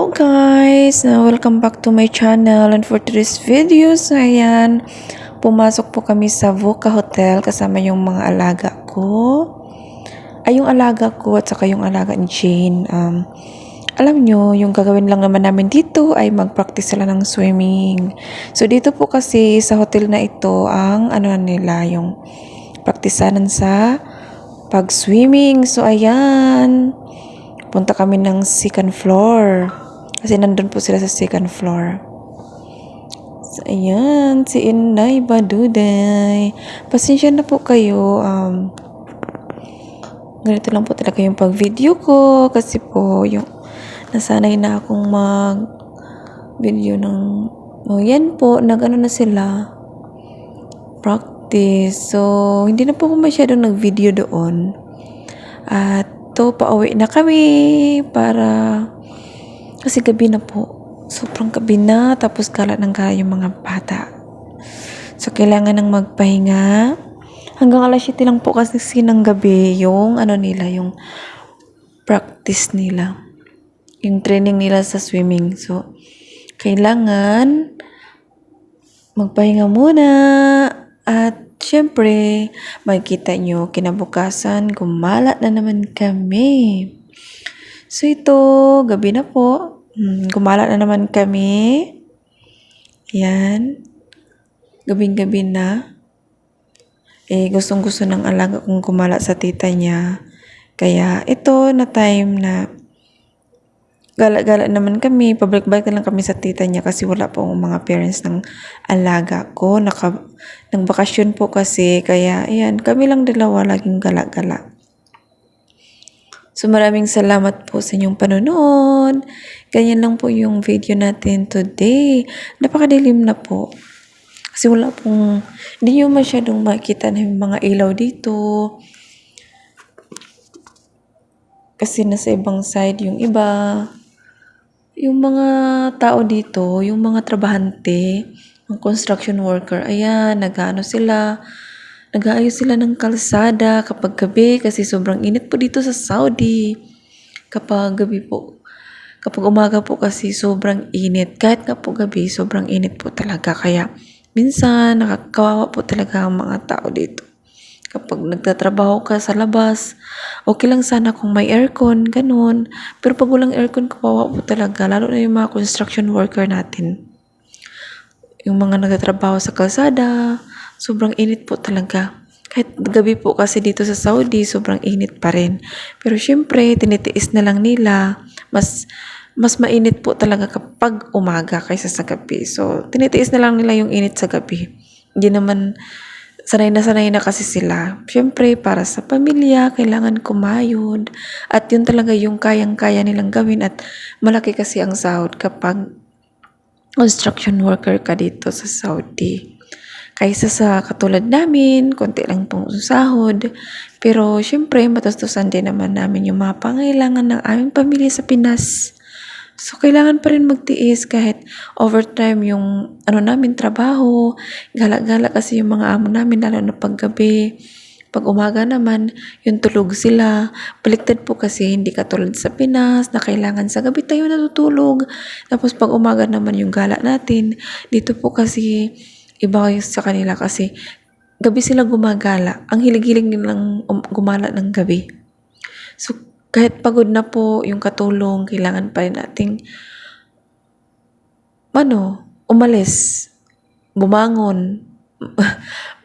Hello guys! Welcome back to my channel, and for today's videos, ayan, pumasok po kami sa Voca Hotel kasama yung mga alaga ko. Yung alaga ko at saka yung alaga ni Jane. Alam nyo, yung gagawin lang naman namin dito ay mag-practice sila ng swimming. So dito po kasi sa hotel na ito, ang nila, yung praktisanan sa pag-swimming. So ayan, punta kami ng second floor. Kasi nandun po sila sa second floor. So, ayan, si Inay Baduday. Pasensya na po kayo. Ganito lang po talaga yung pag-video ko. Kasi po, yung nasanay na akong mag-video ng... yan po, nag-ano na sila. Practice. So, hindi na po ako masyadong nag-video doon. At pauwi na kami para kasi gabi na po. Sobrang gabi na, tapos kala yung mga bata. So, kailangan ng magpahinga. Hanggang alas 7 lang po kasi ng gabi yung nila, yung practice nila. Yung training nila sa swimming. So, kailangan magpahinga muna. At syempre, makikita nyo, kinabukasan, gumala na naman kami. So ito, gabi na po. Gumala na naman kami. Yan. Gabing-gabi na. Gustong-gusto ng alaga kong gumala sa tita niya. Kaya ito na time na gala-gala naman kami. Pabalik-balik na lang kami sa tita niya kasi wala po ang mga parents ng alaga ko. Nang bakasyon po kasi. Kaya ayan, kami lang dalawa laging gala-gala. So maraming salamat po sa inyong panonood. Ganyan lang po yung video natin today. Napakadilim na po. Kasi wala pong, hindi nyo masyadong makita na yung mga ilaw dito. Kasi nasa ibang side yung iba. Yung mga tao dito, yung mga trabahante, mga construction worker, ayan, nag-aayos sila ng kalsada kapag gabi kasi sobrang init po dito sa Saudi. Kapag gabi po, kapag umaga po kasi sobrang init. Kahit nga po gabi, sobrang init po talaga. Kaya minsan nakakawawa po talaga ang mga tao dito. Kapag nagtatrabaho ka sa labas, okay lang sana kung may aircon, ganun. Pero pag walang aircon, kawawa po talaga. Lalo na yung mga construction worker natin. Yung mga nagtatrabaho sa kalsada, sobrang init po talaga. Kahit gabi po kasi dito sa Saudi, sobrang init pa rin. Pero syempre, tinitiis na lang nila. Mas mainit po talaga kapag umaga kaysa sa gabi. So, tinitiis na lang nila yung init sa gabi. Hindi naman sanay na kasi sila. Syempre, para sa pamilya, kailangan kumayod. At yun talaga yung kayang-kaya nilang gawin. At malaki kasi ang sahod kapag construction worker ka dito sa Saudi. Kaysa sa katulad namin, konti lang pong sahod. Pero syempre, matustusan din naman namin yung mga pangailangan ng aming pamilya sa Pinas. So, kailangan pa rin magtiis kahit overtime yung namin trabaho. Gala-gala kasi yung mga amo namin, lalo na paggabi. Pag umaga naman, yung tulog sila. Baliktad po kasi hindi katulad sa Pinas na kailangan sa gabi tayo natutulog. Tapos pag umaga naman yung gala natin. Dito po kasi iba sa kanila kasi gabi sila gumagala. Ang hilig-hilig nilang gumala ng gabi. So, kahit pagod na po yung katulong, kailangan pa rin nating umalis, bumangon,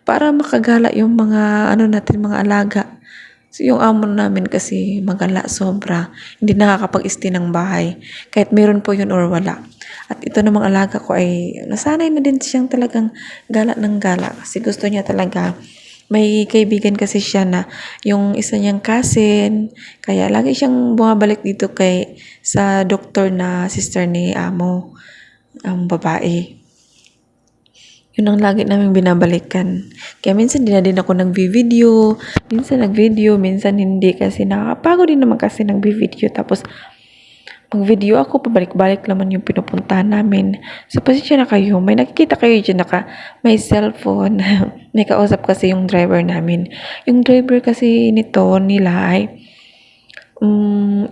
para makagala yung mga natin, mga alaga. So, yung amo namin kasi magala sobra, hindi nakakapag-stay ng bahay, kahit meron po yun or wala. At ito namang alaga ko ay nasanay na din siyang talagang gala ng gala kasi gusto niya talaga. May kaibigan kasi siya na yung isa niyang cousin, kaya lagi siyang bumabalik dito sa doktor na sister ni amo, ang babae. Yun ang lagi namin binabalikan. Kaya minsan din na din ako nagvi-video, minsan nag-video, minsan hindi kasi nakakapagod din naman kasi nagvi-video. Tapos mag-video ako, pabalik-balik naman yung pinupuntahan namin. So, pasensya na kayo. May nakikita kayo dyan may cellphone. May kausap kasi yung driver namin. Yung driver kasi nila ay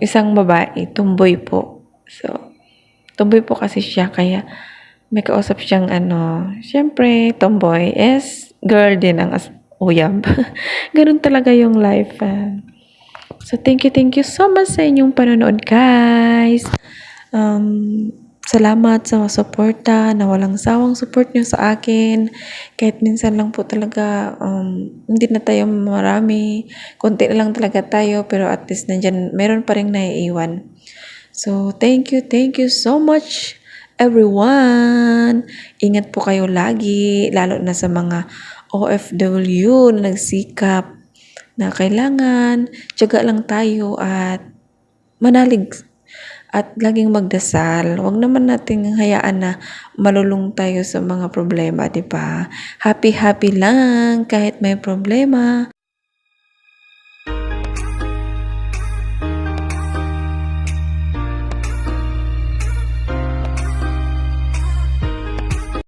isang babae, tumboy po. So, Tomboy po kasi siya kaya may kausap siyang siyempre tomboy is girl din ang uyab. Gano'n talaga yung life. So, thank you so much sa inyong panonood, guys. Salamat sa suporta, na walang sawang support nyo sa akin. Kahit minsan lang po talaga, hindi na tayo marami. Konti na lang talaga tayo, pero at least nandyan, meron pa rin naiiwan. So, thank you so much, everyone. Ingat po kayo lagi, lalo na sa mga OFW na nagsikap na kailangan tiyaga lang tayo at manalig at laging magdasal. Huwag naman nating hayaan na malulung tayo sa mga problema, di ba? Happy lang kahit may problema.